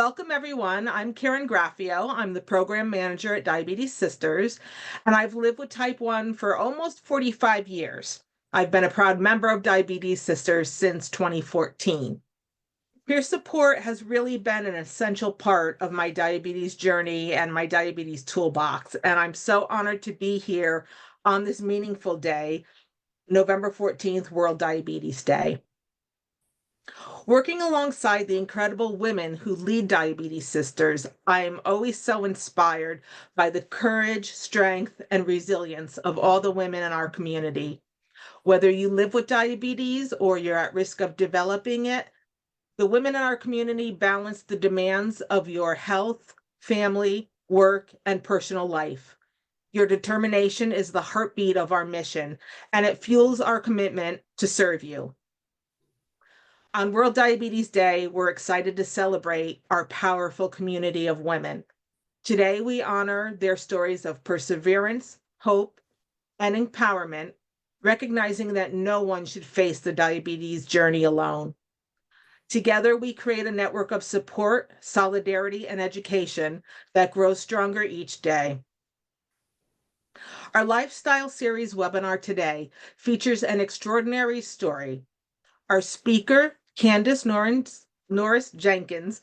Welcome, everyone. I'm Karen Graffio. I'm the program manager at Diabetes Sisters, and I've lived with type 1 for almost 45 years. I've been a proud member of Diabetes Sisters since 2014. Peer support has really been an essential part of my diabetes journey and my diabetes toolbox, and I'm so honored to be here on this meaningful day, November 14th, World Diabetes Day. Working alongside the incredible women who lead Diabetes Sisters, I am always so inspired by the courage, strength, and resilience of all the women in our community. Whether you live with diabetes or you're at risk of developing it, the women in our community balance the demands of your health, family, work, and personal life. Your determination is the heartbeat of our mission, and it fuels our commitment to serve you. On World Diabetes Day, we're excited to celebrate our powerful community of women. Today, we honor their stories of perseverance, hope, and empowerment, recognizing that no one should face the diabetes journey alone. Together, we create a network of support, solidarity, and education that grows stronger each day. Our Lifestyle Series webinar today features an extraordinary story. Our speaker, Candyce Norris Jenkins,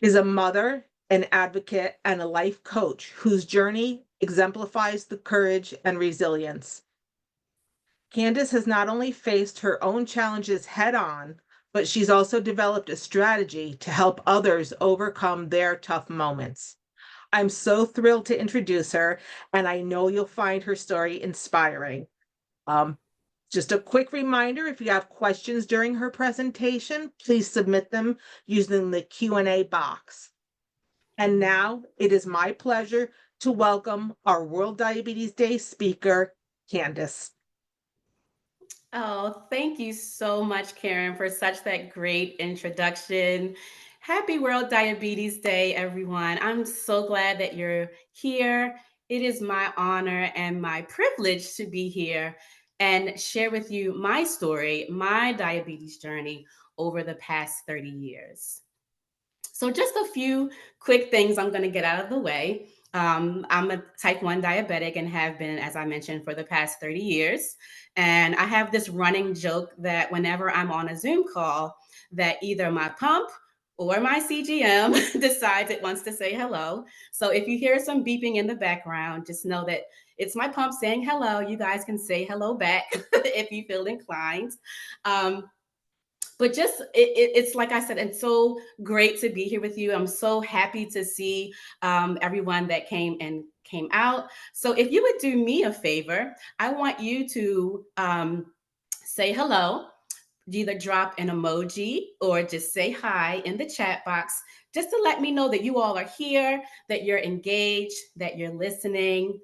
is a mother, an advocate, and a life coach whose journey exemplifies the courage and resilience. Candyce has not only faced her own challenges head on, but she's also developed a strategy to help others overcome their tough moments. I'm so thrilled to introduce her, and I know you'll find her story inspiring. Um, just a quick reminder, if you have questions during her presentation, please submit them using the Q&A box. And now it is my pleasure to welcome our World Diabetes Day speaker, Candyce. Oh, thank you so much, Karen, for such that great introduction. Happy World Diabetes Day, everyone. I'm so glad that you're here. It is my honor and my privilege to be here and share with you my story, my diabetes journey over the past 30 years. So, just a few quick things I'm going to get out of the way. I'm a type 1 diabetic and have been, as I mentioned, for the past 30 years. And I have this running joke that whenever I'm on a Zoom call, that either my pump or my CGM decides it wants to say hello. So if you hear some beeping in the background, just know that it's my pump saying hello. You guys can say hello back if you feel inclined. Um, but just it's like I said, it's so great to be here with you. I'm so happy to see everyone that came out. So if you would do me a favor, I want you to say hello, either drop an emoji or just say hi in the chat box, just to let me know that you all are here, that you're engaged, that you're listening.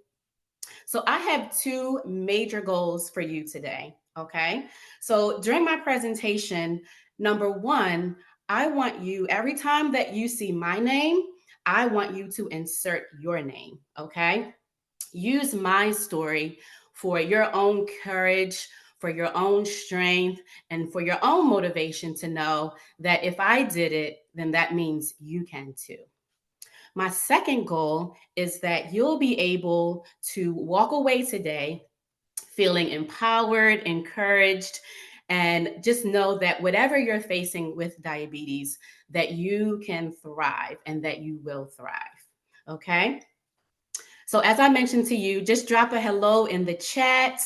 So I have two major goals for you today. Okay. So during my presentation, number one, I want you, every time that you see my name, I want you to insert your name. Okay. Use my story for your own courage, for your own strength, and for your own motivation to know that if I did it, then that means you can too. My second goal is that you'll be able to walk away today feeling empowered, encouraged, and just know that whatever you're facing with diabetes, that you can thrive and that you will thrive. Okay? So as I mentioned to you, just drop a hello in the chat.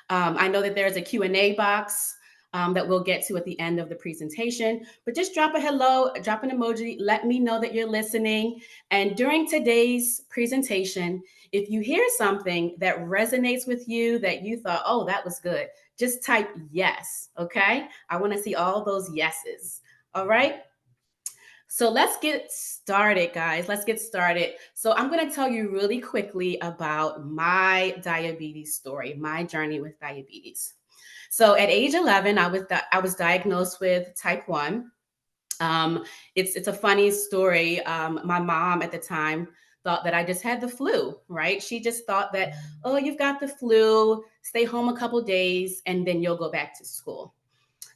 I know that there's a Q&A box that we'll get to at the end of the presentation, but just drop a hello, drop an emoji, let me know that you're listening. And during today's presentation, if you hear something that resonates with you, that you thought, oh, that was good, just type yes, okay? I wanna see all those yeses, all right? So let's get started, guys. Let's get started. So I'm going to tell you really quickly about my diabetes story, my journey with diabetes. So at age 11, I was diagnosed with type 1. It's a funny story. My mom at the time thought that I just had the flu, right? She just thought that, oh, you've got the flu, stay home a couple days, and then you'll go back to school.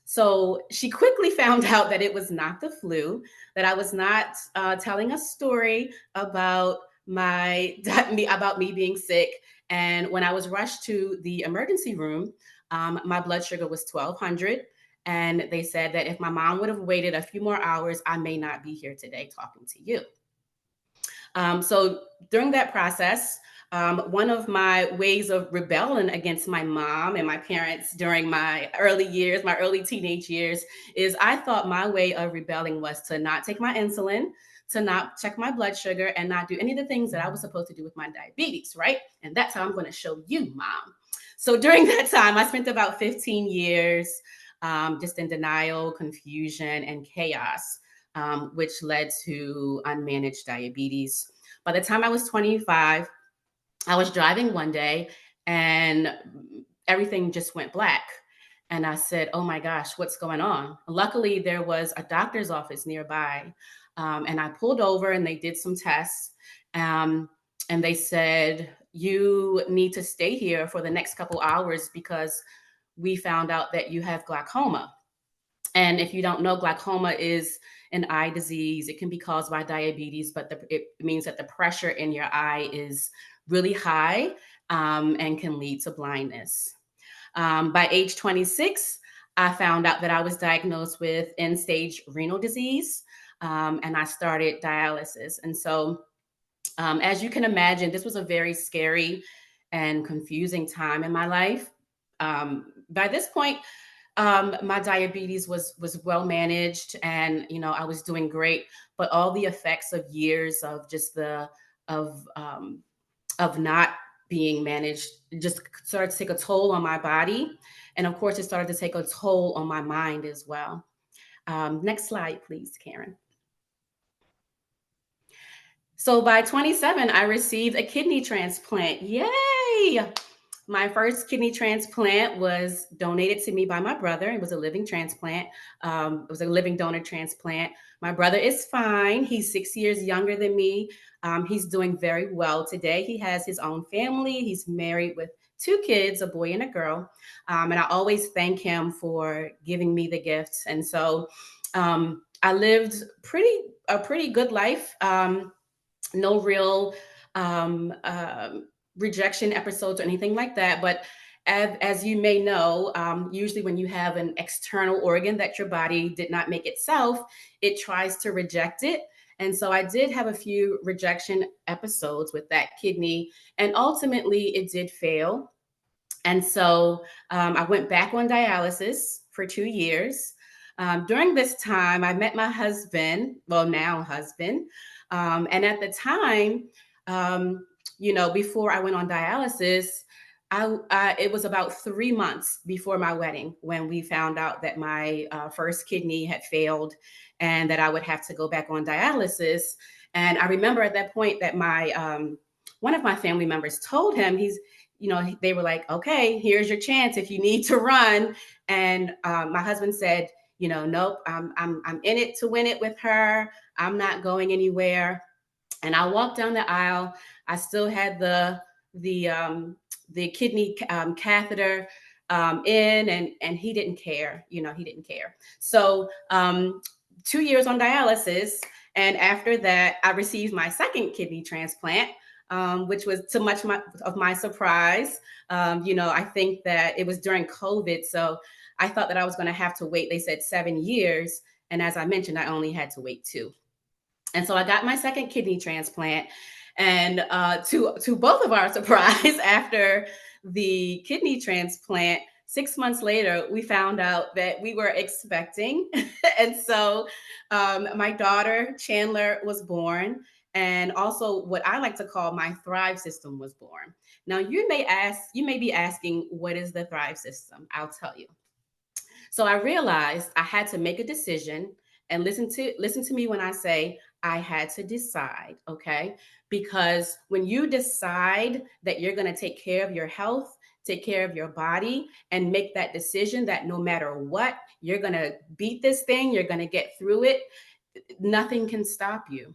So she quickly found out that it was not the flu, that I was not telling a story about about me being sick. And when I was rushed to the emergency room, my blood sugar was 1200. And they said that if my mom would have waited a few more hours, I may not be here today talking to you. So during that process, one of my ways of rebelling against my mom and my parents during my early years, my early teenage years, is I thought my way of rebelling was to not take my insulin, to not check my blood sugar, and not do any of the things that I was supposed to do with my diabetes, right? And that's how I'm going to show you, mom. So during that time, I spent about 15 years just in denial, confusion, and chaos, which led to unmanaged diabetes. By the time I was 25, I was driving one day and everything just went black. And I said, oh my gosh, what's going on? Luckily, there was a doctor's office nearby. And I pulled over and they did some tests. Um, and they said, you need to stay here for the next couple hours because we found out that you have glaucoma. And if you don't know, glaucoma is an eye disease. It can be caused by diabetes, but it means that the pressure in your eye is really high and can lead to blindness. By age 26, I found out that I was diagnosed with end stage renal disease, and I started dialysis. And so, as you can imagine, this was a very scary and confusing time in my life. By this point, my diabetes was well managed, and I was doing great. But all the effects of years of just the of of not being managed just started to take a toll on my body, and of course, it started to take a toll on my mind as well. Next slide, please, Karen. So by 27, I received a kidney transplant. Yay! My first kidney transplant was donated to me by my brother. It was a living transplant. It was a living donor transplant. My brother is fine. He's 6 years younger than me. He's doing very well today. He has his own family. He's married with two kids, a boy and a girl. And I always thank him for giving me the gifts. And so I lived a pretty good life. No real um, um, rejection episodes or anything like that. But as you may know, usually when you have an external organ that your body did not make itself, it tries to reject it. And so I did have a few rejection episodes with that kidney, and ultimately it did fail. And so I went back on dialysis for 2 years. During this time, I met my husband, well, now husband. And at the time, before I went on dialysis, it was about 3 months before my wedding when we found out that my first kidney had failed and that I would have to go back on dialysis. And I remember at that point that my one of my family members told him, they were like, okay, here's your chance if you need to run. And my husband said, nope, I'm in it to win it with her. I'm not going anywhere. And I walked down the aisle. I still had the kidney catheter in, and he didn't care. He didn't care. So 2 years on dialysis, and after that, I received my second kidney transplant. Which was to much of my surprise. I think that it was during COVID, so I thought that I was going to have to wait. They said 7 years, and as I mentioned, I only had to wait 2. And so I got my second kidney transplant, and to both of our surprise, after the kidney transplant, 6 months later, we found out that we were expecting, and so my daughter Chandler was born. And also, what I like to call my Thrive system was born. Now, you may be asking, what is the Thrive system? I'll tell you. So I realized I had to make a decision, and listen to me when I say I had to decide, okay? Because when you decide that you're going to take care of your health, take care of your body, and make that decision that no matter what, you're going to beat this thing, you're going to get through it, nothing can stop you.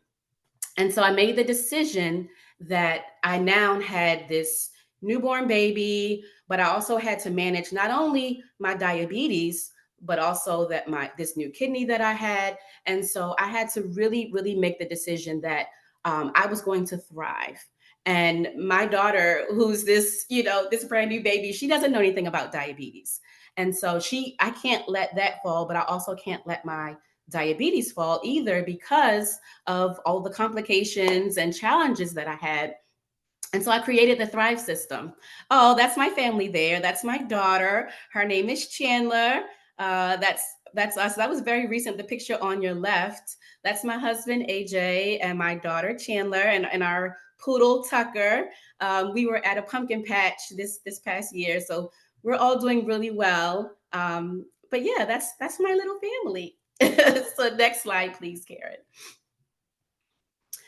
And so I made the decision that I now had this newborn baby, but I also had to manage not only my diabetes, but also that this new kidney that I had. And so I had to really, really make the decision that I was going to thrive. And my daughter, who's this, this brand new baby, she doesn't know anything about diabetes. And so I can't let that fall, but I also can't let my diabetes fall either because of all the complications and challenges that I had. And so I created the Thrive system. Oh, that's my family there. That's my daughter. Her name is Chandler. That's us. That was very recent. The picture on your left. That's my husband AJ and my daughter Chandler and our poodle Tucker. We were at a pumpkin patch this past year, so we're all doing really well. But yeah, that's my little family. So next slide, please, Karen.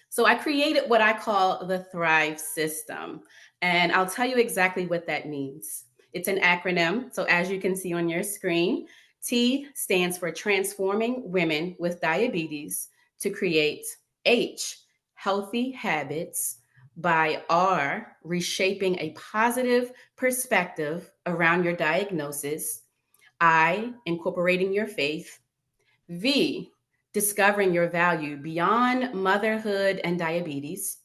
So I created what I call the Thrive system, and I'll tell you exactly what that means. It's an acronym. So as you can see on your screen, T stands for transforming women with diabetes to create H, healthy habits, by R, reshaping a positive perspective around your diagnosis, I, incorporating your faith, V, discovering your value beyond motherhood and diabetes.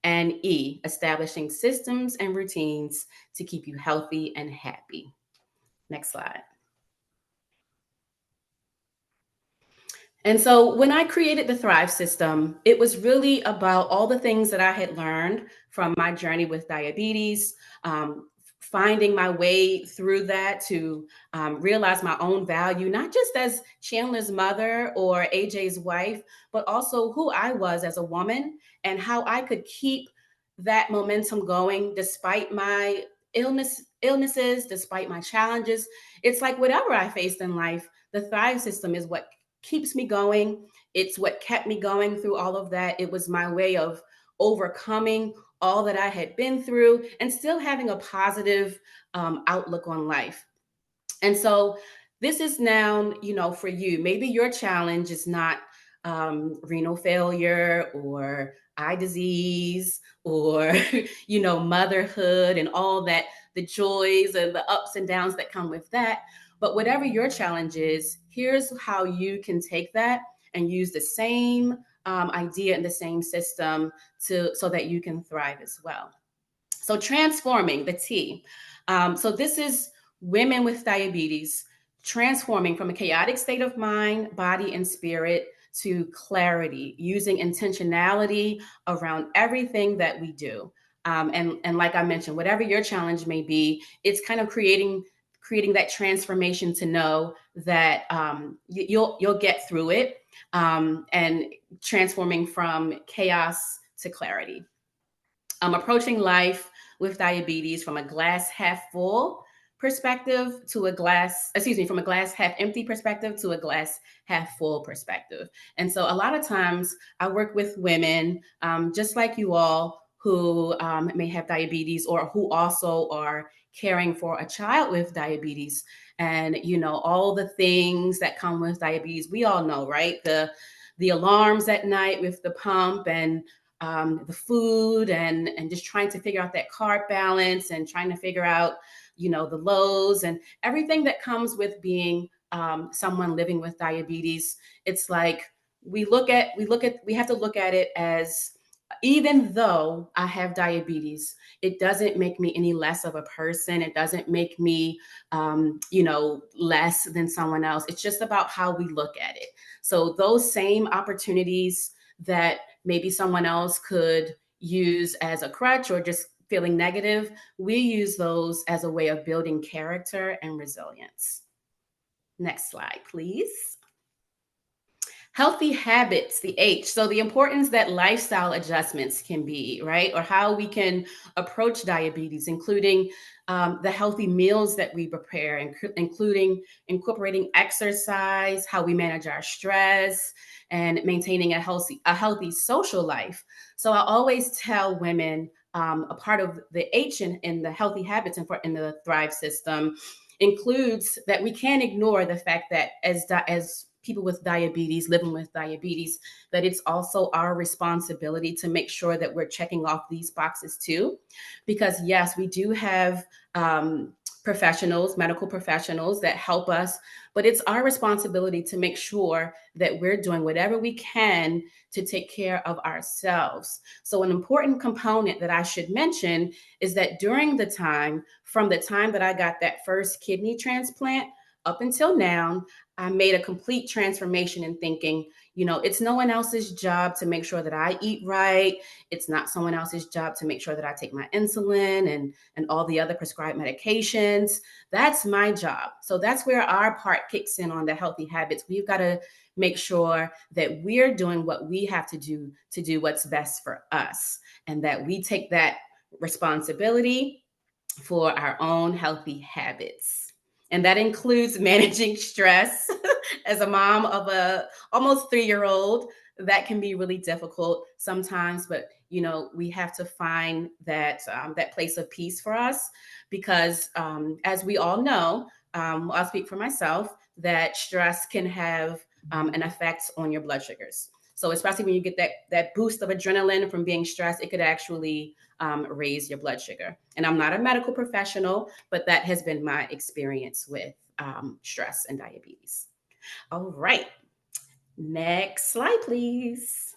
And E, establishing systems and routines to keep you healthy and happy. Next slide. And so when I created the Thrive system, it was really about all the things that I had learned from my journey with diabetes, finding my way through that to realize my own value, not just as Chandler's mother or AJ's wife, but also who I was as a woman and how I could keep that momentum going despite my illnesses, despite my challenges. It's like whatever I faced in life, the Thrive system is what keeps me going. It's what kept me going through all of that. It was my way of overcoming all that I had been through and still having a positive outlook on life. And so this is now, for you, maybe your challenge is not renal failure or eye disease or, motherhood and all that, the joys and the ups and downs that come with that. But whatever your challenge is, here's how you can take that and use the same idea and the same system so that you can thrive as well. So transforming the T. So this is women with diabetes transforming from a chaotic state of mind, body, and spirit to clarity, using intentionality around everything that we do. And like I mentioned, whatever your challenge may be, it's kind of creating that transformation to know that you'll get through it, and transforming from chaos to clarity. Approaching life with diabetes from a glass half full perspective to from a glass half empty perspective to a glass half full perspective. And so a lot of times I work with women, just like you all, who may have diabetes or who also are caring for a child with diabetes. And, all the things that come with diabetes, we all know, right? The alarms at night with the pump and the food and just trying to figure out that carb balance and trying to figure out, the lows and everything that comes with being someone living with diabetes. It's like we have to look at it as, even though I have diabetes, it doesn't make me any less of a person. It doesn't make me, less than someone else. It's just about how we look at it. So those same opportunities that maybe someone else could use as a crutch or just feeling negative, we use those as a way of building character and resilience. Next slide, please. Healthy habits, the H. So the importance that lifestyle adjustments can be, right? Or how we can approach diabetes, including the healthy meals that we prepare, including incorporating exercise, how we manage our stress, and maintaining a healthy social life. So I always tell women, a part of the H in the healthy habits and in the Thrive system includes that we can't ignore the fact that as people with diabetes, living with diabetes, that it's also our responsibility to make sure that we're checking off these boxes too. Because yes, we do have professionals, medical professionals that help us, but it's our responsibility to make sure that we're doing whatever we can to take care of ourselves. So, an important component that I should mention is that from the time that I got that first kidney transplant up until now, I made a complete transformation in thinking, it's no one else's job to make sure that I eat right. It's not someone else's job to make sure that I take my insulin and all the other prescribed medications. That's my job. So that's where our part kicks in on the healthy habits. We've got to make sure that we're doing what we have to do what's best for us, and that we take that responsibility for our own healthy habits. And that includes managing stress. As a mom of a almost 3-year-old, that can be really difficult sometimes, but we have to find that place of peace for us, because as we all know, I'll speak for myself, that stress can have an effect on your blood sugars. So especially when you get that boost of adrenaline from being stressed, it could actually raise your blood sugar. And I'm not a medical professional, but that has been my experience with stress and diabetes. All right, next slide, please.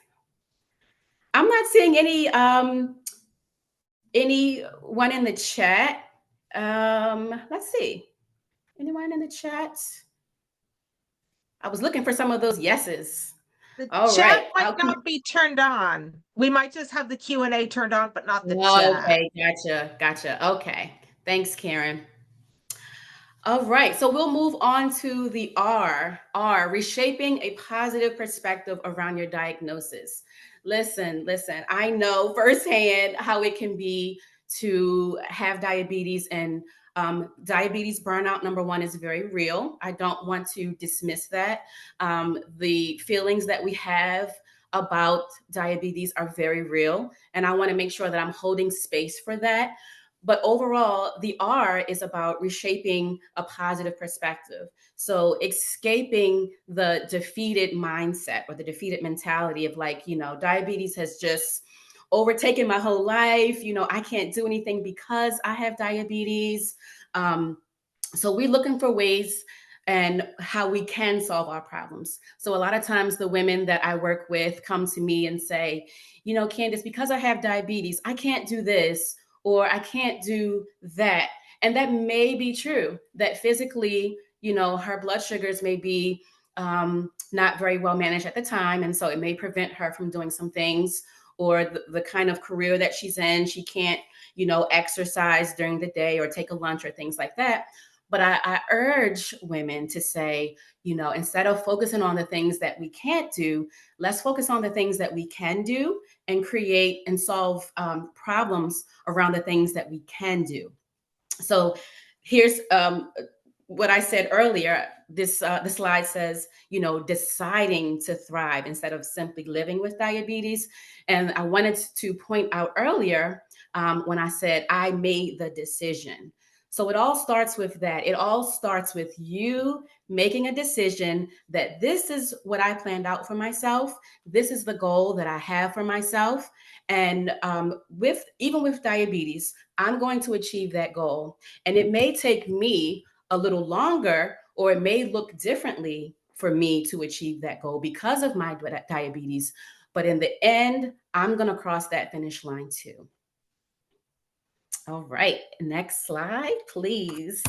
I'm not seeing anyone in the chat. Let's see. Anyone in the chat? I was looking for some of those yeses. The All chat right. might not be turned on. We might just have the Q&A turned on, but not the chat. Okay, gotcha. Okay. Thanks, Karen. All right, so we'll move on to the R, reshaping a positive perspective around your diagnosis. Listen, I know firsthand how it can be to have diabetes, and diabetes burnout, number one, is very real. I don't want to dismiss that. The feelings that we have about diabetes are very real, and I want to make sure that I'm holding space for that. But overall, the R is about reshaping a positive perspective. So escaping the defeated mindset or the defeated mentality of diabetes has just overtaken my whole life. I can't do anything because I have diabetes. So we're looking for ways and how we can solve our problems. So a lot of times the women that I work with come to me and say, Candyce, because I have diabetes, I can't do this, or I can't do that. And that may be true, that physically, her blood sugars may be not very well managed at the time. And so it may prevent her from doing some things, or the kind of career that she's in, she can't, exercise during the day or take a lunch or things like that. But I urge women to say, instead of focusing on the things that we can't do, let's focus on the things that we can do and create and solve problems around the things that we can do. So here's what I said earlier. This slide says, deciding to thrive instead of simply living with diabetes. And I wanted to point out earlier when I said I made the decision. So it all starts with that. It all starts with you making a decision that this is what I planned out for myself. This is the goal that I have for myself. And even with diabetes, I'm going to achieve that goal. And it may take me a little longer, or it may look differently for me to achieve that goal because of my diabetes. But in the end, I'm going to cross that finish line too. All right, next slide, please.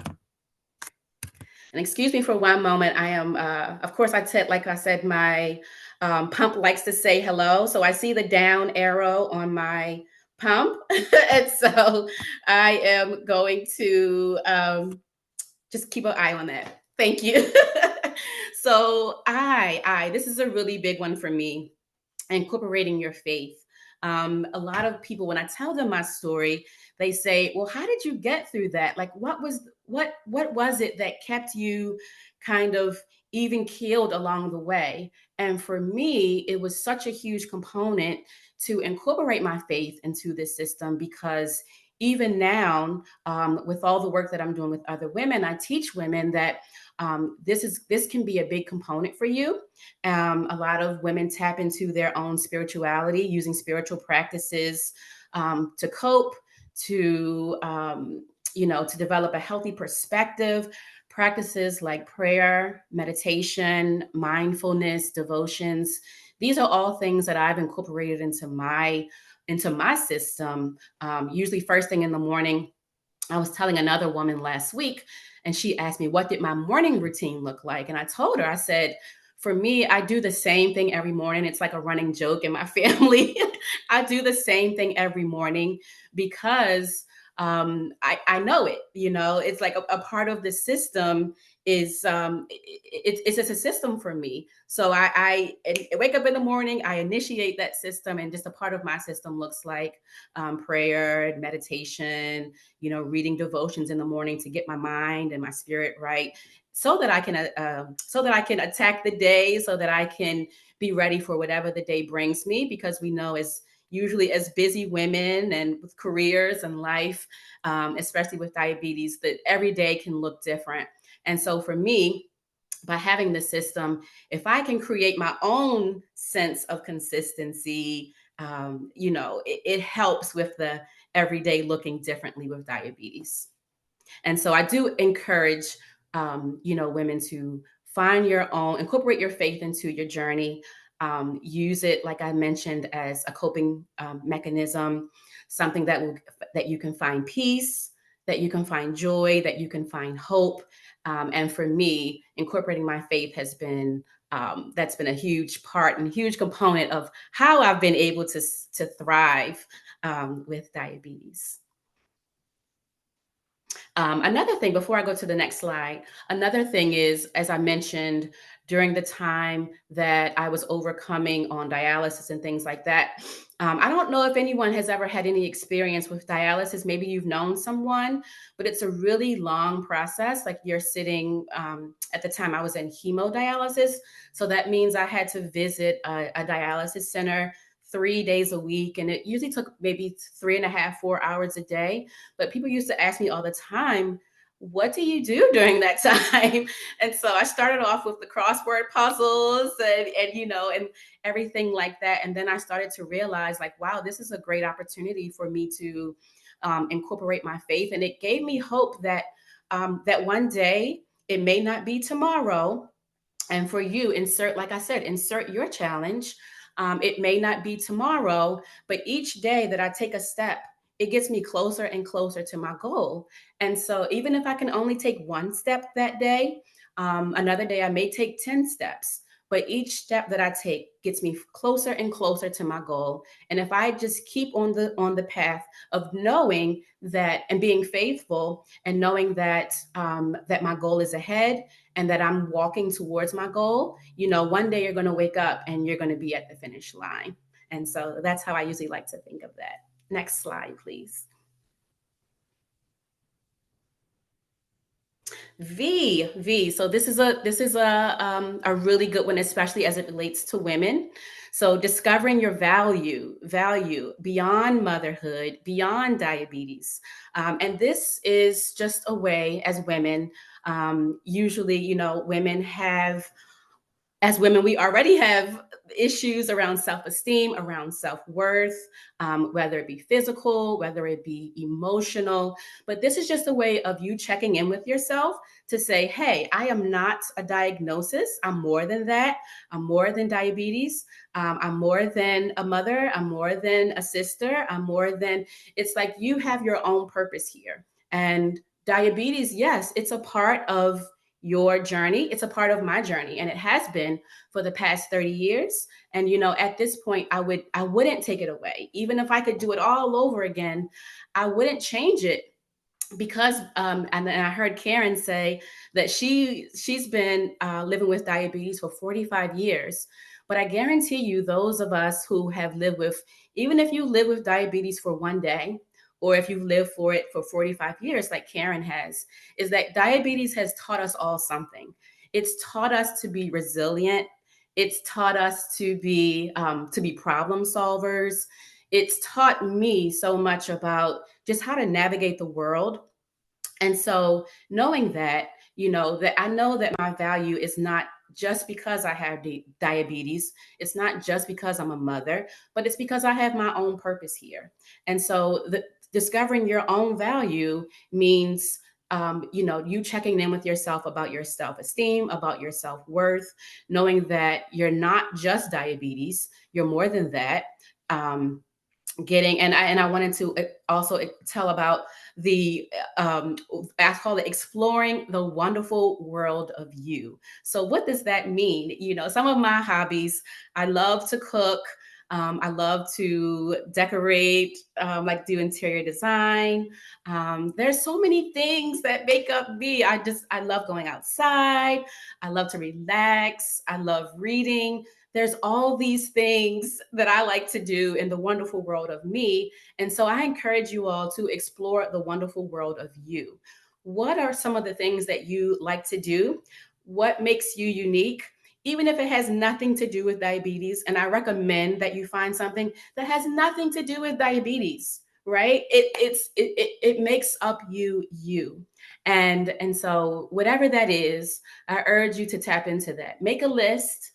And excuse me for one moment. I am, of course, like I said, my pump likes to say hello. So I see the down arrow on my pump. And so I am going to just keep an eye on that. Thank you. So this is a really big one for me, incorporating your faith. A lot of people, when I tell them my story, they say, well, how did you get through that? Like, what was it that kept you kind of even keeled along the way? And for me, it was such a huge component to incorporate my faith into this system, because even now, with all the work that I'm doing with other women, I teach women that this can be a big component for you. A lot of women tap into their own spirituality, using spiritual practices to cope, to to develop a healthy perspective. Practices like prayer, meditation, mindfulness, devotions. These are all things that I've incorporated into my system. Usually, first thing in the morning, I was telling another woman last week, and she asked me, what did my morning routine look like? And I told her, I said, for me, I do the same thing every morning. It's like a running joke in my family. I do the same thing every morning because I know it. It's like a part of the system is it's just a system for me. So I wake up in the morning, I initiate that system, and just a part of my system looks like prayer, meditation, reading devotions in the morning to get my mind and my spirit right, so that I can attack the day, so that I can be ready for whatever the day brings me. Because we know as busy women and with careers and life, especially with diabetes, that every day can look different. And so for me, by having the system, if I can create my own sense of consistency, it helps with the everyday looking differently with diabetes. And so I do encourage, women to incorporate your faith into your journey. Use it, like I mentioned, as a coping mechanism, something that you can find peace, that you can find joy, that you can find hope. And for me, incorporating my faith has been that's been a huge part and huge component of how I've been able to thrive with diabetes. Another thing, before I go to the next slide, another thing is, as I mentioned, during the time that I was overcoming on dialysis and things like that, I don't know if anyone has ever had any experience with dialysis. Maybe you've known someone, but it's a really long process. Like you're sitting, at the time I was in hemodialysis. So that means I had to visit a dialysis center 3 days a week. And it usually took maybe 3.5, 4 hours a day. But people used to ask me all the time, what do you do during that time? And so I started off with the crossword puzzles and everything like that. And then I started to realize, like, wow, this is a great opportunity for me to incorporate my faith. And it gave me hope that that one day, it may not be tomorrow. And for you, like I said, insert your challenge. It may not be tomorrow, but each day that I take a step, it gets me closer and closer to my goal. And so, even if I can only take one step that day, another day I may take 10 steps. But each step that I take gets me closer and closer to my goal. And if I just keep on the path of knowing that and being faithful and knowing that my goal is ahead and that I'm walking towards my goal, one day you're going to wake up and you're going to be at the finish line. And so that's how I usually like to think of that. Next slide, please. V. So this is a really good one, especially as it relates to women. So discovering your value beyond motherhood, beyond diabetes, and this is just a way as women. Usually, women have as women, we already have issues around self esteem, around self worth, whether it be physical, whether it be emotional. But this is just a way of you checking in with yourself to say, hey, I am not a diagnosis. I'm more than that. I'm more than diabetes. I'm more than a mother. I'm more than a sister. It's like you have your own purpose here. And diabetes, yes, it's a part of your journey. It's a part of my journey, and it has been for the past 30 years. And at this point, I wouldn't take it away. Even if I could do it all over again, I wouldn't change it because and then I heard Karen say that she's been living with diabetes for 45 years. But I guarantee you, those of us who have lived with, even if you live with diabetes for one day, or if you've lived for it for 45 years, like Karen has, is that diabetes has taught us all something. It's taught us to be resilient. It's taught us to be problem solvers. It's taught me so much about just how to navigate the world. And so knowing that, that I know that my value is not just because I have diabetes. It's not just because I'm a mother, but it's because I have my own purpose here. And so discovering your own value means you checking in with yourself about your self-esteem, about your self-worth, knowing that you're not just diabetes, you're more than that. Um, getting and I wanted to also tell about the I call it exploring the wonderful world of you. So what does that mean? Some of my hobbies, I love to cook. I love to decorate, like do interior design. There's so many things that make up me. I love going outside. I love to relax. I love reading. There's all these things that I like to do in the wonderful world of me. And so I encourage you all to explore the wonderful world of you. What are some of the things that you like to do? What makes you unique? Even if it has nothing to do with diabetes, and I recommend that you find something that has nothing to do with diabetes, right? It makes up you. And so whatever that is, I urge you to tap into that. Make a list,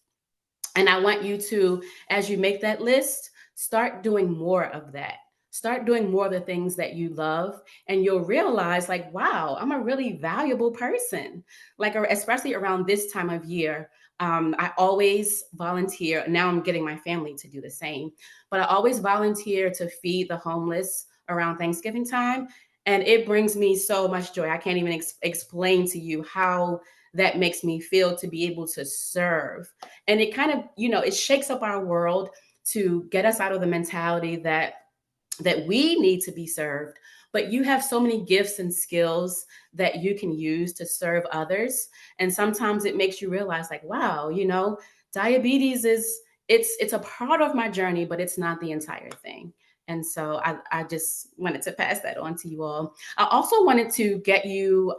and I want you to, as you make that list, start doing more of that. Start doing more of the things that you love, and you'll realize, like, wow, I'm a really valuable person. Like, especially around this time of year, I always volunteer. Now I'm getting my family to do the same, but I always volunteer to feed the homeless around Thanksgiving time. And it brings me so much joy. I can't even explain to you how that makes me feel to be able to serve. And it kind of, it shakes up our world to get us out of the mentality that we need to be served, but you have so many gifts and skills that you can use to serve others. And sometimes it makes you realize, like, wow, diabetes is, it's a part of my journey, but it's not the entire thing. And so I just wanted to pass that on to you all. I also wanted to get you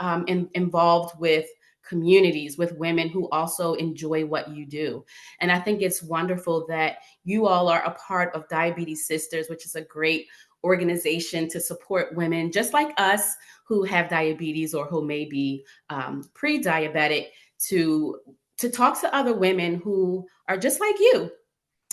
involved with communities, with women who also enjoy what you do. And I think it's wonderful that you all are a part of Diabetes Sisters, which is a great organization to support women just like us who have diabetes or who may be pre-diabetic, to talk to other women who are just like you.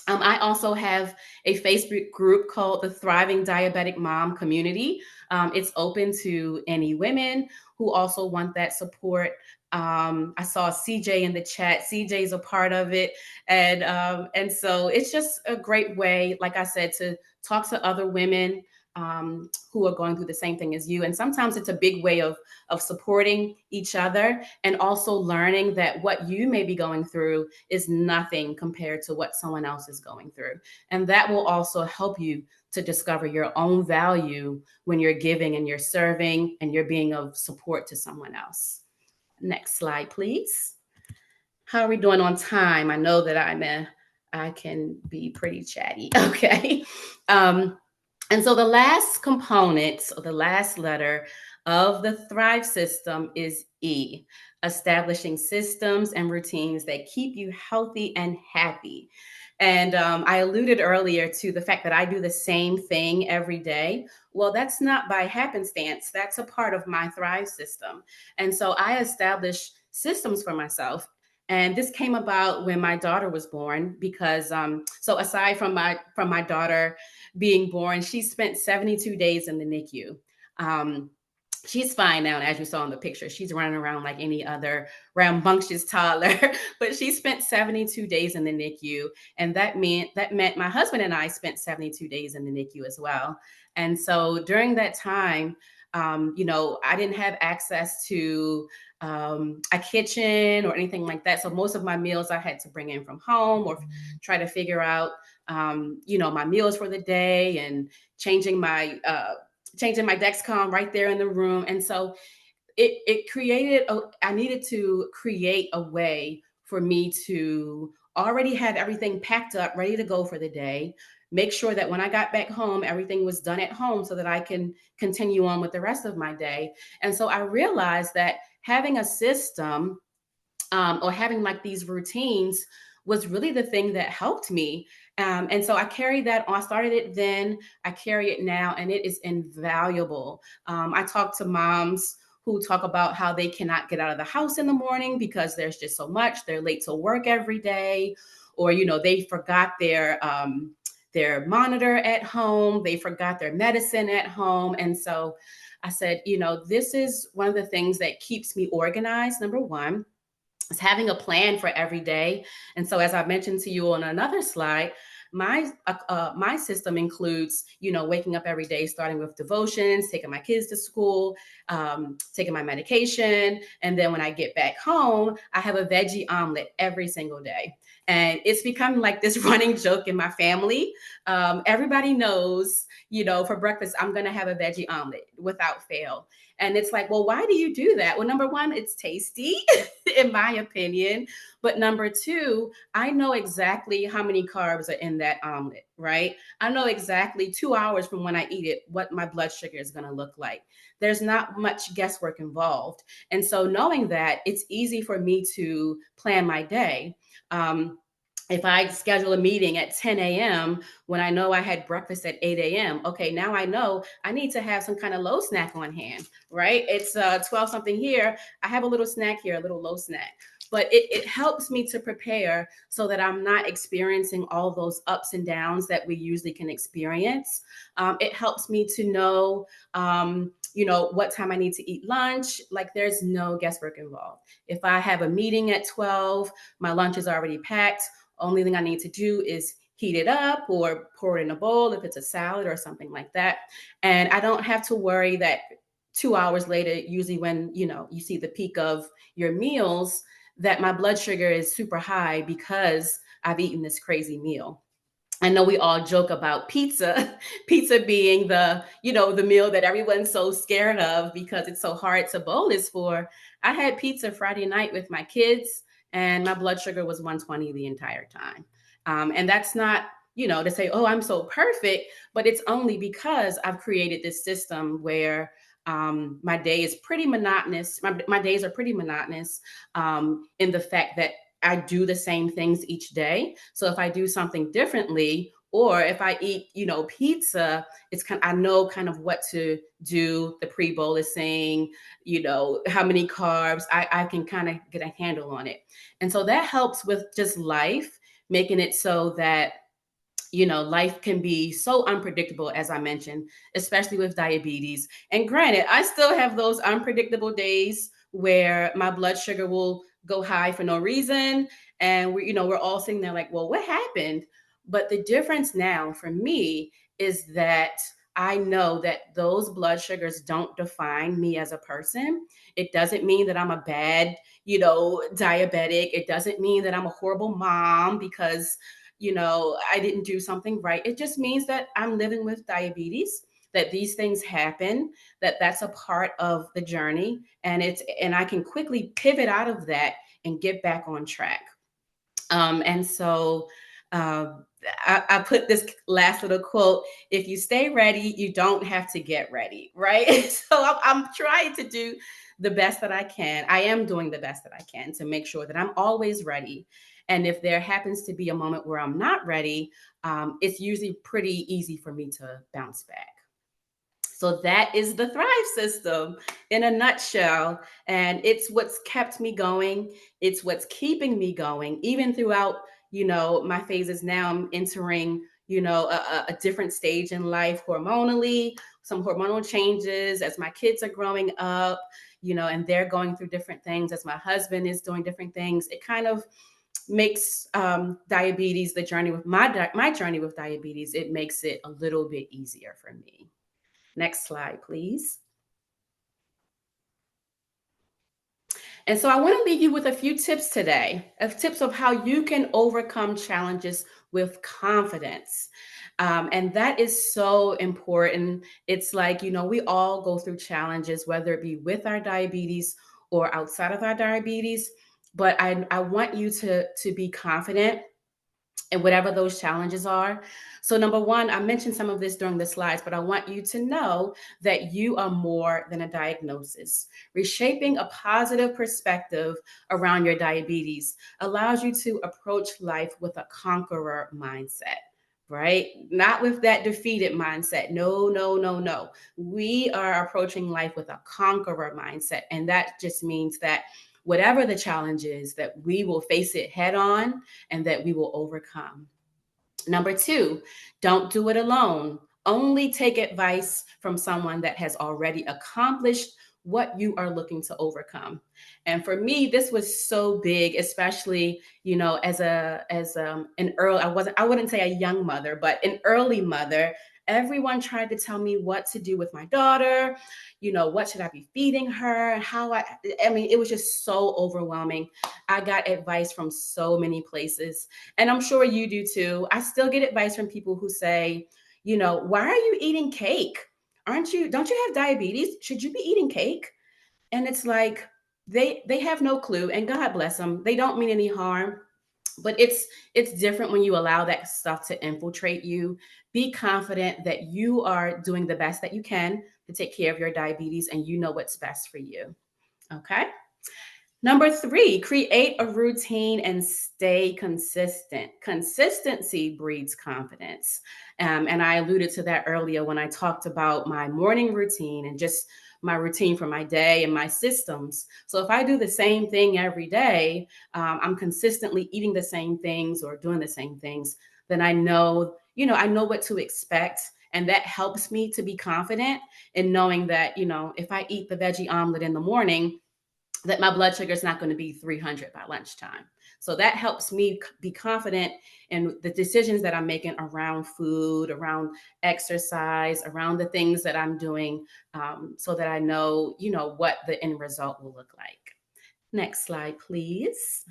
I also have a Facebook group called the Thriving Diabetic Mom Community. It's open to any women who also want that support. I saw CJ in the chat. CJ's a part of it, and so it's just a great way, like I said, to talk to other women who are going through the same thing as you. And sometimes it's a big way of supporting each other, and also learning that what you may be going through is nothing compared to what someone else is going through. And that will also help you to discover your own value when you're giving and you're serving and you're being of support to someone else. Next slide, please. How are we doing on time? I know that I can be pretty chatty. Okay. And so the last component, or the last letter of the Thrive system is E, establishing systems and routines that keep you healthy and happy. And I alluded earlier to the fact that I do the same thing every day. Well, that's not by happenstance. That's a part of my Thrive system. And so I establish systems for myself. And this came about when my daughter was born, because so aside from my daughter being born, she spent 72 days in the NICU. She's fine now, as you saw in the picture. She's running around like any other rambunctious toddler, but she spent 72 days in the NICU, and that meant my husband and I spent 72 days in the NICU as well. And so during that time, I didn't have access to a kitchen or anything like that. So most of my meals I had to bring in from home, or try to figure out, my meals for the day, and changing my Dexcom right there in the room. And so it created, I needed to create a way for me to already have everything packed up, ready to go for the day. Make sure that when I got back home, everything was done at home so that I can continue on with the rest of my day. And so I realized that having a system, or having like these routines, was really the thing that helped me. And so I carried that on. I started it then, I carry it now, and it is invaluable. I talk to moms who talk about how they cannot get out of the house in the morning because there's just so much. They're late to work every day, or they forgot their monitor at home. They forgot their medicine at home. And so I said, this is one of the things that keeps me organized. Number one is having a plan for every day. And so, as I mentioned to you on another slide, my system includes waking up every day, starting with devotions, taking my kids to school, taking my medication, and then when I get back home, I have a veggie omelet every single day. And it's become like this running joke in my family. Everybody knows, for breakfast, I'm going to have a veggie omelet without fail. And it's like, well, why do you do that? Well, number one, it's tasty, in my opinion. But number two, I know exactly how many carbs are in that omelet, right? I know exactly 2 hours from when I eat it, what my blood sugar is going to look like. There's not much guesswork involved. And so knowing that, it's easy for me to plan my day. If I schedule a meeting at 10 a.m. when I know I had breakfast at 8 a.m., okay, now I know I need to have some kind of low snack on hand, right? It's 12 something here. I have a little snack here, a little low snack. But it helps me to prepare so that I'm not experiencing all those ups and downs that we usually can experience. It helps me to know, what time I need to eat lunch. Like there's no guesswork involved. If I have a meeting at 12, my lunch is already packed. Only thing I need to do is heat it up or pour it in a bowl if it's a salad or something like that. And I don't have to worry that 2 hours later, usually when you see the peak of your meals, that my blood sugar is super high because I've eaten this crazy meal. I know we all joke about pizza, pizza being the meal that everyone's so scared of because it's so hard to bolus for. I had pizza Friday night with my kids, and my blood sugar was 120 the entire time. And that's not, to say, oh, I'm so perfect, but it's only because I've created this system where my day is pretty monotonous. My days are pretty monotonous in the fact that I do the same things each day. So if I do something differently, or if I eat, pizza, I know kind of what to do, the pre-bolusing, how many carbs. I can kind of get a handle on it. And so that helps with just life, making it so that life can be so unpredictable, as I mentioned, especially with diabetes. And granted, I still have those unpredictable days where my blood sugar will go high for no reason. And we're all sitting there like, well, what happened? But the difference now for me is that I know that those blood sugars don't define me as a person. It doesn't mean that I'm a bad, diabetic. It doesn't mean that I'm a horrible mom because I didn't do something right. It just means that I'm living with diabetes, that these things happen, that that's a part of the journey. And I can quickly pivot out of that and get back on track. And so uh, I put this last little quote: if you stay ready, you don't have to get ready, right? So I'm trying to do the best that I can. I am doing the best that I can to make sure that I'm always ready. And if there happens to be a moment where I'm not ready, it's usually pretty easy for me to bounce back. So that is the Thrive system in a nutshell. And it's what's kept me going. It's what's keeping me going, even throughout, my phases now. I'm entering, a different stage in life hormonally, some hormonal changes as my kids are growing up, and they're going through different things as my husband is doing different things. It kind of makes diabetes, the journey with my journey with diabetes, it makes it a little bit easier for me. Next slide, please. And so I want to leave you with a few tips today, of tips of how you can overcome challenges with confidence. And that is so important. It's like, we all go through challenges, whether it be with our diabetes or outside of our diabetes. But I want you to be confident and whatever those challenges are. So, number one, I mentioned some of this during the slides, but I want you to know that you are more than a diagnosis. Reshaping a positive perspective around your diabetes allows you to approach life with a conqueror mindset. Right? Not with that defeated mindset. No, no, no, no. We are approaching life with a conqueror mindset. And that just means that whatever the challenge is, that we will face it head on and that we will overcome. Number two, don't do it alone. Only take advice from someone that has already accomplished what you are looking to overcome. And for me, this was so big, especially, as an early, I wouldn't say a young mother, but an early mother. Everyone tried to tell me what to do with my daughter, what should I be feeding her, I mean, it was just so overwhelming. I got advice from so many places, and I'm sure you do too. I still get advice from people who say, why are you eating cake? Don't you have diabetes? Should you be eating cake? And it's like they have no clue, and God bless them. They don't mean any harm, but it's different when you allow that stuff to infiltrate you. Be confident that you are doing the best that you can to take care of your diabetes, and you know what's best for you. Okay? Number three, create a routine and stay consistent. Consistency breeds confidence. And I alluded to that earlier when I talked about my morning routine and just my routine for my day and my systems. So if I do the same thing every day, I'm consistently eating the same things or doing the same things, then I know what to expect. And that helps me to be confident in knowing that, if I eat the veggie omelet in the morning, that my blood sugar is not going to be 300 by lunchtime. So that helps me be confident in the decisions that I'm making around food, around exercise, around the things that I'm doing, so that I know, what the end result will look like. Next slide, please.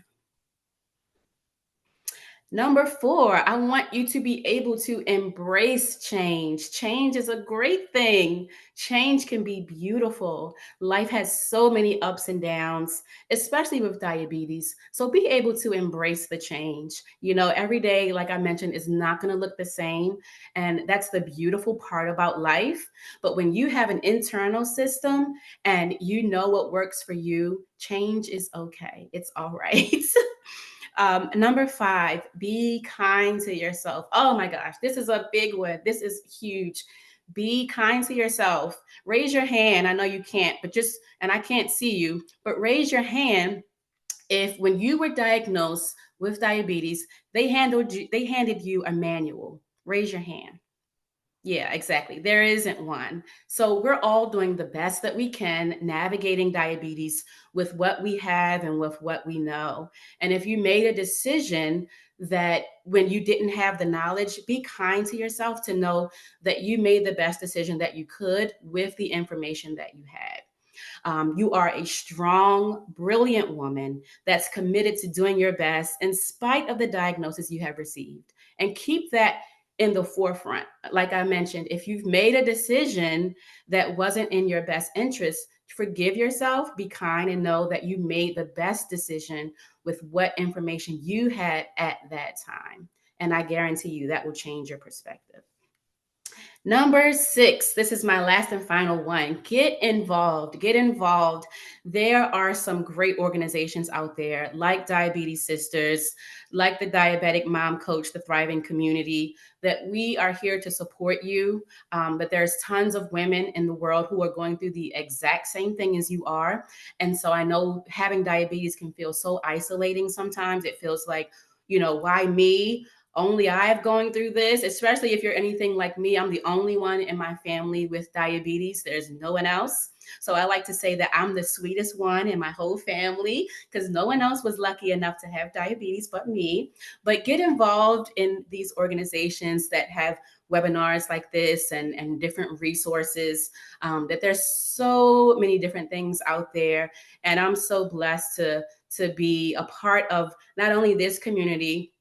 Number four, I want you to be able to embrace change. Change is a great thing. Change can be beautiful. Life has so many ups and downs, especially with diabetes. So be able to embrace the change. Every day, like I mentioned, is not going to look the same. And that's the beautiful part about life. But when you have an internal system and you know what works for you, change is okay. It's all right. Number five, be kind to yourself. Oh my gosh, this is a big one. This is huge. Be kind to yourself. Raise your hand. I know you can't, and I can't see you, but raise your hand if when you were diagnosed with diabetes, they handed you a manual. Raise your hand. Yeah, exactly. There isn't one. So we're all doing the best that we can navigating diabetes with what we have and with what we know. And if you made a decision that when you didn't have the knowledge, be kind to yourself to know that you made the best decision that you could with the information that you had. You are a strong, brilliant woman that's committed to doing your best in spite of the diagnosis you have received. And keep that in the forefront. Like I mentioned, if you've made a decision that wasn't in your best interest, forgive yourself, be kind, and know that you made the best decision with what information you had at that time. And I guarantee you that will change your perspective. Number six, this is my last and final one. Get involved. Get involved. There are some great organizations out there like Diabetes Sisters, like the Diabetic Mom Coach, the Thriving Community, that we are here to support you. But there's tons of women in the world who are going through the exact same thing as you are. And so I know having diabetes can feel so isolating sometimes. It feels like, why me? Only I've going through this, especially if you're anything like me. I'm the only one in my family with diabetes. There's no one else. So I like to say that I'm the sweetest one in my whole family because no one else was lucky enough to have diabetes but me. But get involved in these organizations that have webinars like this and different resources, that there's so many different things out there. And I'm so blessed to be a part of not only this community,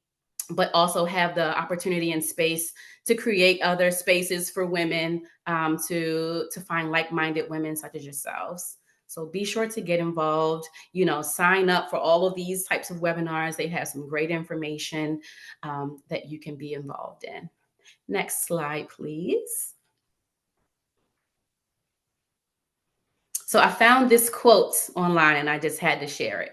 but also have the opportunity and space to create other spaces for women, to find like-minded women such as yourselves. So be sure to get involved, sign up for all of these types of webinars. They have some great information, that you can be involved in. Next slide, please. So I found this quote online and I just had to share it.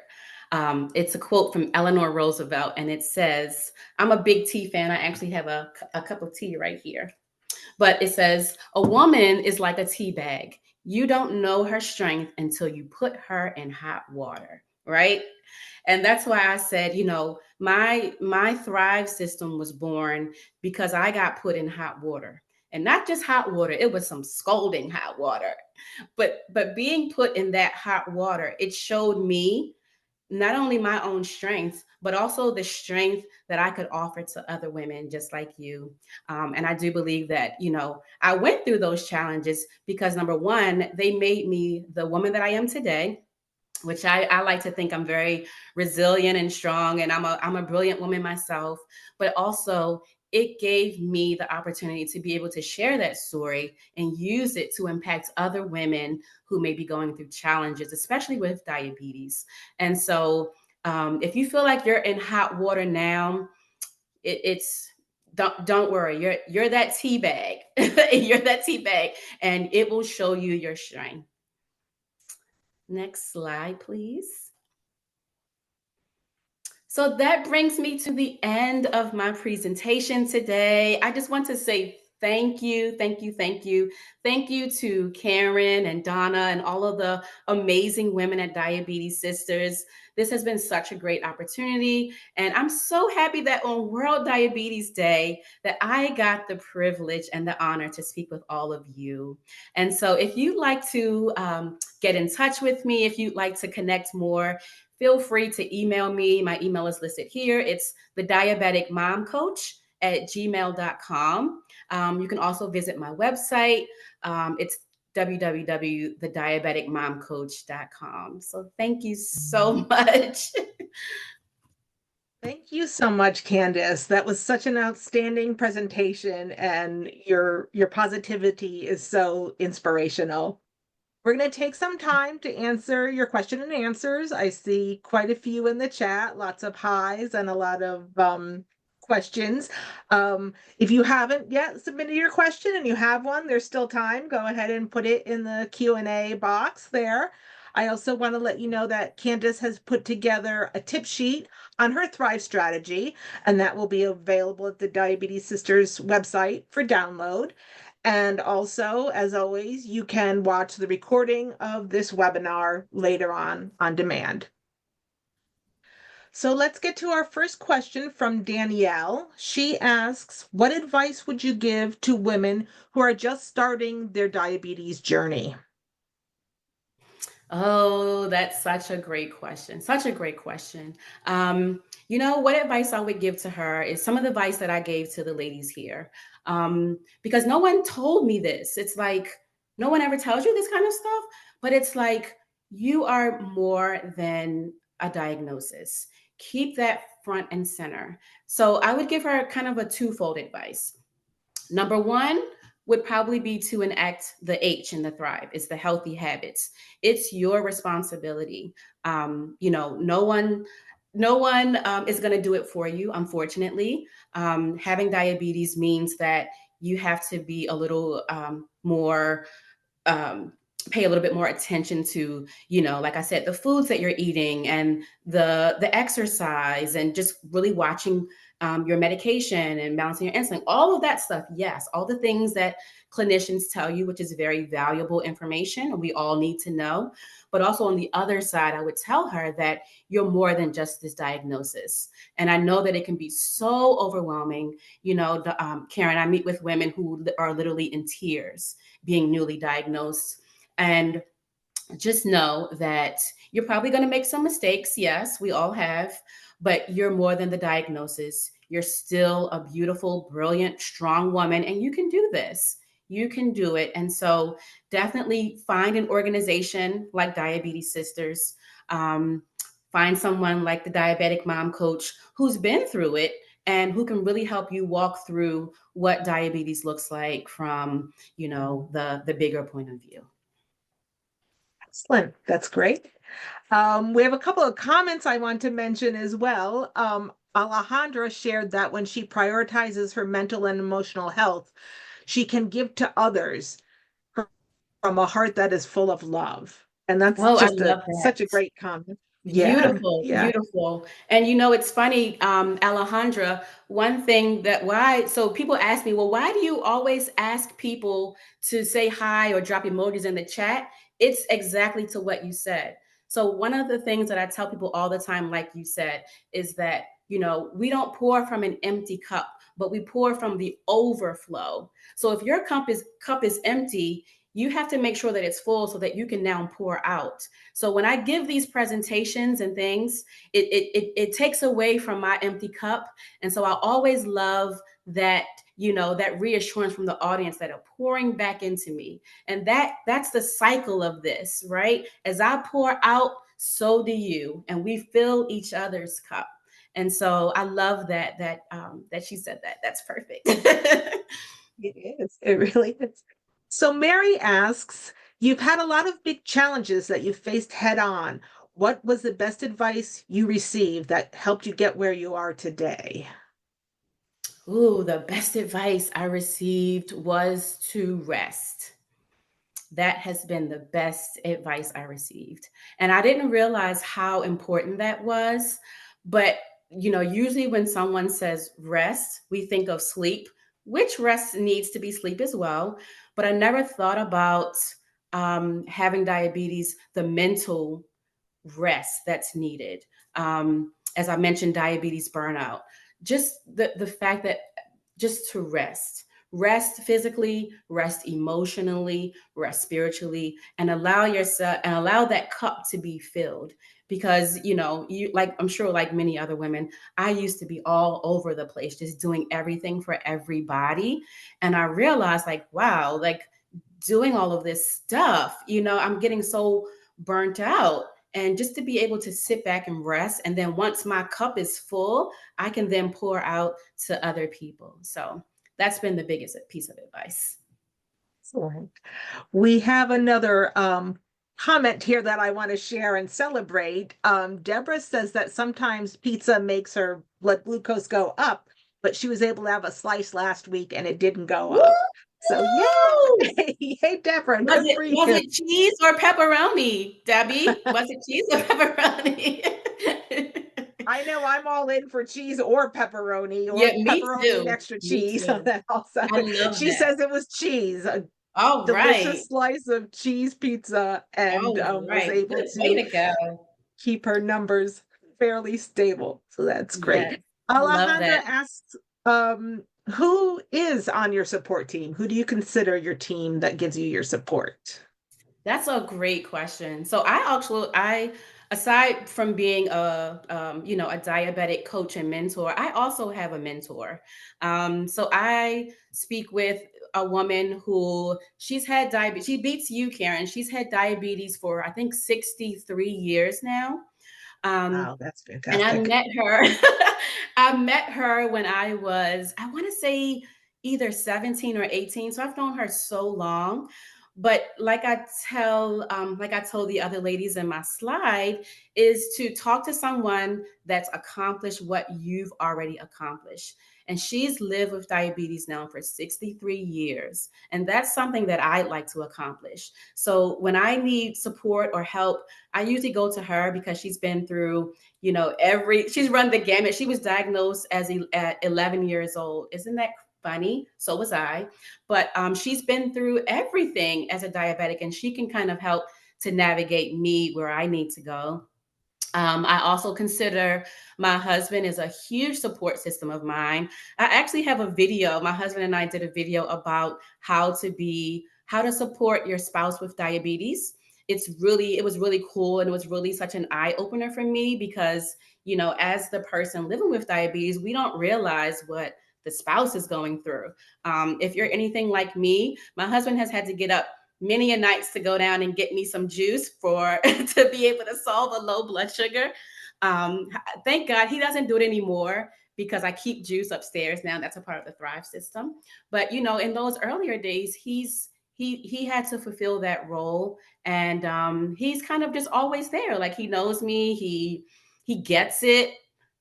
It's a quote from Eleanor Roosevelt, and it says, I'm a big tea fan. I actually have a cup of tea right here. But it says, a woman is like a tea bag. You don't know her strength until you put her in hot water. right? And that's why I said, my Thrive system was born because I got put in hot water. And not just hot water, it was some scalding hot water. But being put in that hot water, it showed me not only my own strengths, but also the strength that I could offer to other women just like you. And I do believe that, I went through those challenges because number one, they made me the woman that I am today, which I like to think I'm very resilient and strong, and I'm a brilliant woman myself. But also, it gave me the opportunity to be able to share that story and use it to impact other women who may be going through challenges, especially with diabetes. And so, if you feel like you're in hot water now, it's don't worry. You're that tea bag. You're that tea bag, and it will show you your strength. Next slide, please. So that brings me to the end of my presentation today. I just want to say thank you, thank you, thank you. Thank you to Karen and Donna and all of the amazing women at Diabetes Sisters. This has been such a great opportunity. And I'm so happy that on World Diabetes Day that I got the privilege and the honor to speak with all of you. And so if you'd like to get in touch with me, if you'd like to connect more, feel free to email me. My email is listed here. It's the diabetic mom coach at gmail.com. You can also visit my website. It's www.thediabeticmomcoach.com. So thank you so much. Thank you so much, Candice. That was such an outstanding presentation, and your positivity is so inspirational. We're going to take some time to answer your question and answers. I see quite a few in the chat, lots of highs and a lot of questions. If you haven't yet submitted your question and you have one, there's still time. Go ahead and put it in the Q&A box there. I also want to let you know that Candice has put together a tip sheet on her Thrive strategy, and that will be available at the Diabetes Sisters website for download. And also, as always, you can watch the recording of this webinar later on demand. So let's get to our first question from Danielle. She asks, what advice would you give to women who are just starting their diabetes journey? Oh, that's such a great question. Such a great question. What advice I would give to her is some of the advice that I gave to the ladies here. Because no one told me this. It's like no one ever tells you this kind of stuff, but it's like you are more than a diagnosis. Keep that front and center. So I would give her kind of a twofold advice. Number one would probably be to enact the H in the Thrive. It's the healthy habits. It's your responsibility. No one is going to do it for you. Unfortunately, having diabetes means that you have to be a little more um, pay a little bit more attention to, like I said, the foods that you're eating and the exercise and just really watching your medication and balancing your insulin, all of that stuff. Yes, all the things that clinicians tell you, which is very valuable information we all need to know. But also on the other side, I would tell her that you're more than just this diagnosis. And I know that it can be so overwhelming. Karen, I meet with women who are literally in tears being newly diagnosed. And just know that you're probably going to make some mistakes. Yes, we all have, but you're more than the diagnosis. You're still a beautiful, brilliant, strong woman, and you can do this. You can do it. And so definitely find an organization like Diabetes Sisters. Find someone like the Diabetic Mom Coach who's been through it and who can really help you walk through what diabetes looks like from, the bigger point of view. Excellent. That's great. We have a couple of comments I want to mention as well. Alejandra shared that when she prioritizes her mental and emotional health, she can give to others from a heart that is full of love. And that's Oh, I just love that. such a great comment. Yeah, Beautiful, yeah. beautiful. And it's funny, Alejandra, one thing so people ask me, well, why do you always ask people to say hi or drop emojis in the chat? It's exactly to what you said. So one of the things that I tell people all the time, like you said, is that, we don't pour from an empty cup, but we pour from the overflow. So if your cup is empty, you have to make sure that it's full so that you can now pour out. So when I give these presentations and things, it takes away from my empty cup. And so I always love that, that reassurance from the audience that are pouring back into me. And that's the cycle of this, right? As I pour out, so do you, and we fill each other's cup. And so I love that she said that. That's perfect. It is. It really is. So Mary asks, you've had a lot of big challenges that you faced head on. What was the best advice you received that helped you get where you are today? Ooh, the best advice I received was to rest. That has been the best advice I received. And I didn't realize how important that was. But, usually when someone says rest, we think of sleep, which rest needs to be sleep as well. But I never thought about having diabetes, the mental rest that's needed. As I mentioned, diabetes burnout, just the fact that just to rest physically, rest emotionally, rest spiritually, and allow that cup to be filled. Because you, like, I'm sure, like many other women, I used to be all over the place, just doing everything for everybody. And I realized, like, wow, like, doing all of this stuff, I'm getting so burnt out. And just to be able to sit back and rest, and then once my cup is full, I can then pour out to other people. So that's been the biggest piece of advice. Excellent. We have another comment here that I want to share and celebrate. Deborah says that sometimes pizza makes her blood glucose go up, but she was able to have a slice last week and it didn't go Woo! up. So yeah, hey Deborah, Was good it for you. was it cheese or pepperoni, Debbie? Was it cheese or pepperoni? I know I'm all in for cheese or Yeah, me pepperoni and too. extra Me cheese on too. that also. I love She that. says it was cheese, a All right. delicious slice of cheese pizza, and All was right. able Good way to to go. keep her numbers fairly stable. So that's Yes. great. I love Alejandra that. asks, who is on your support team? Who do you consider your team that gives you your support? That's a great question. So I aside from being a diabetic coach and mentor, I also have a mentor. So I speak with a woman who she's had diabetes. She beats you, Karen. She's had diabetes for, I think, 63 years now. Um, Wow, that's and I fantastic. met her. I met her when I was, I want to say, either 17 or 18. So I've known her so long. But like I told the other ladies in my slide, is to talk to someone that's accomplished what you've already accomplished. And she's lived with diabetes now for 63 years. And that's something that I'd like to accomplish. So when I need support or help, I usually go to her because she's been through, she's run the gamut. She was diagnosed at 11 years old. Isn't that funny? So was I. But she's been through everything as a diabetic, and she can kind of help to navigate me where I need to go. I also consider my husband is a huge support system of mine. I actually have a video. My husband and I did a video about how to support your spouse with diabetes. It was really cool, and it was really such an eye opener for me because, as the person living with diabetes, we don't realize what the spouse is going through. If you're anything like me, my husband has had to get up many a nights to go down and get me some juice for to be able to solve a low blood sugar. Um, thank God he doesn't do it anymore because I keep juice upstairs now. That's a part of the Thrive system. But in those earlier days, he had to fulfill that role, and he's kind of just always there. Like, he knows me. He gets it.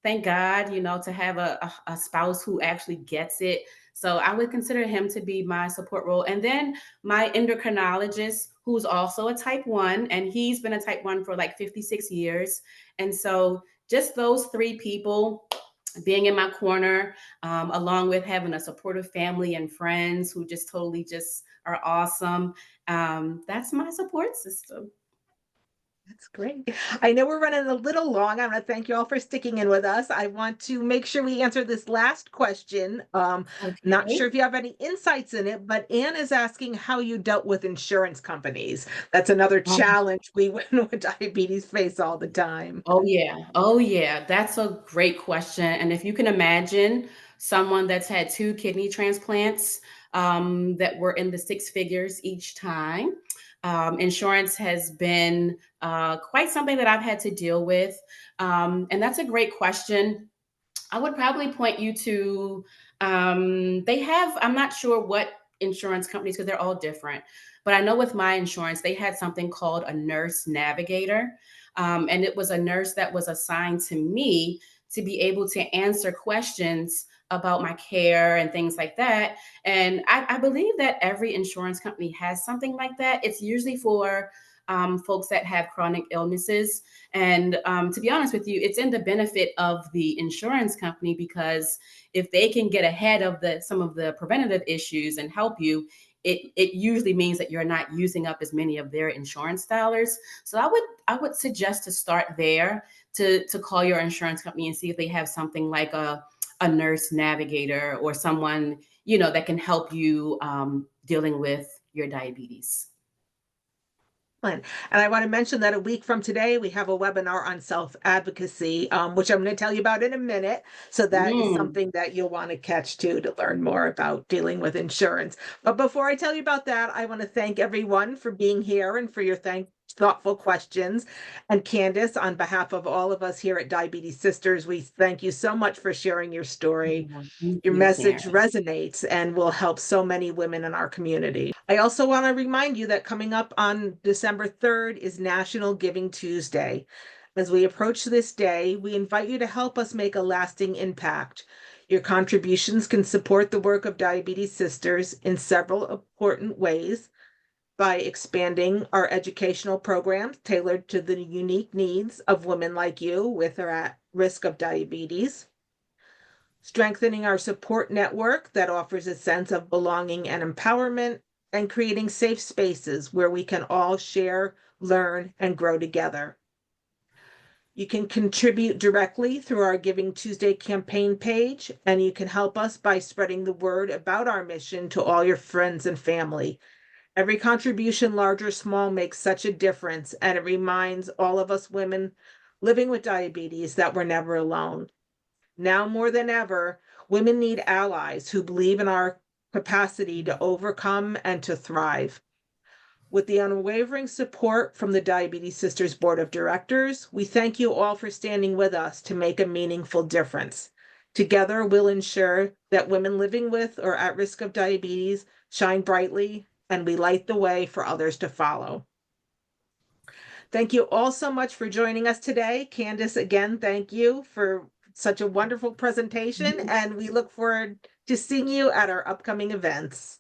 Thank God, to have a spouse who actually gets it. So I would consider him to be my support role. And then my endocrinologist, who's also a type 1, and he's been a type 1 for like 56 years. And so just those three people being in my corner, along with having a supportive family and friends who just totally just are awesome. That's my support system. That's great. I know we're running a little long. I want to thank you all for sticking in with us. I want to make sure we answer this last question. Not sure Okay. if you have any insights in it, but Anne is asking how you dealt with insurance companies. That's another challenge we women with diabetes face all the time. Oh, yeah. Oh, yeah. That's a great question. And if you can imagine someone that's had two kidney transplants that were in the six figures each time, insurance has been quite something that I've had to deal with. And that's a great question. I would probably point you to they have, I'm not sure what insurance companies because they're all different. But I know with my insurance, they had something called a nurse navigator. And it was a nurse that was assigned to me to be able to answer questions about my care and things like that. And I believe that every insurance company has something like that. It's usually for folks that have chronic illnesses. And to be honest with you, it's in the benefit of the insurance company because if they can get ahead of the some of the preventative issues and help you, it usually means that you're not using up as many of their insurance dollars. So I would suggest to start there to call your insurance company and see if they have something like a nurse navigator or someone that can help you dealing with your diabetes. And I want to mention that a week from today, we have a webinar on self advocacy, which I'm going to tell you about in a minute. So that is Mm. something that you'll want to catch too to learn more about dealing with insurance. But before I tell you about that, I want to thank everyone for being here and for your thoughtful questions. And Candice, on behalf of all of us here at Diabetes Sisters, we thank you so much for sharing your story. Yeah, thank Your you, message Karen. resonates and will help so many women in our community. I also want to remind you that coming up on December 3rd is National Giving Tuesday. As we approach this day, we invite you to help us make a lasting impact. Your contributions can support the work of Diabetes Sisters in several important ways by expanding our educational programs tailored to the unique needs of women like you with or at risk of diabetes, strengthening our support network that offers a sense of belonging and empowerment, and creating safe spaces where we can all share, learn, and grow together. You can contribute directly through our Giving Tuesday campaign page, and you can help us by spreading the word about our mission to all your friends and family. Every contribution, large or small, makes such a difference, and it reminds all of us women living with diabetes that we're never alone. Now more than ever, women need allies who believe in our capacity to overcome and to thrive. With the unwavering support from the Diabetes Sisters Board of Directors, we thank you all for standing with us to make a meaningful difference. Together, we'll ensure that women living with or at risk of diabetes shine brightly, and we light the way for others to follow. Thank you all so much for joining us today. Candice, again, thank you for such a wonderful presentation, and we look forward to seeing you at our upcoming events.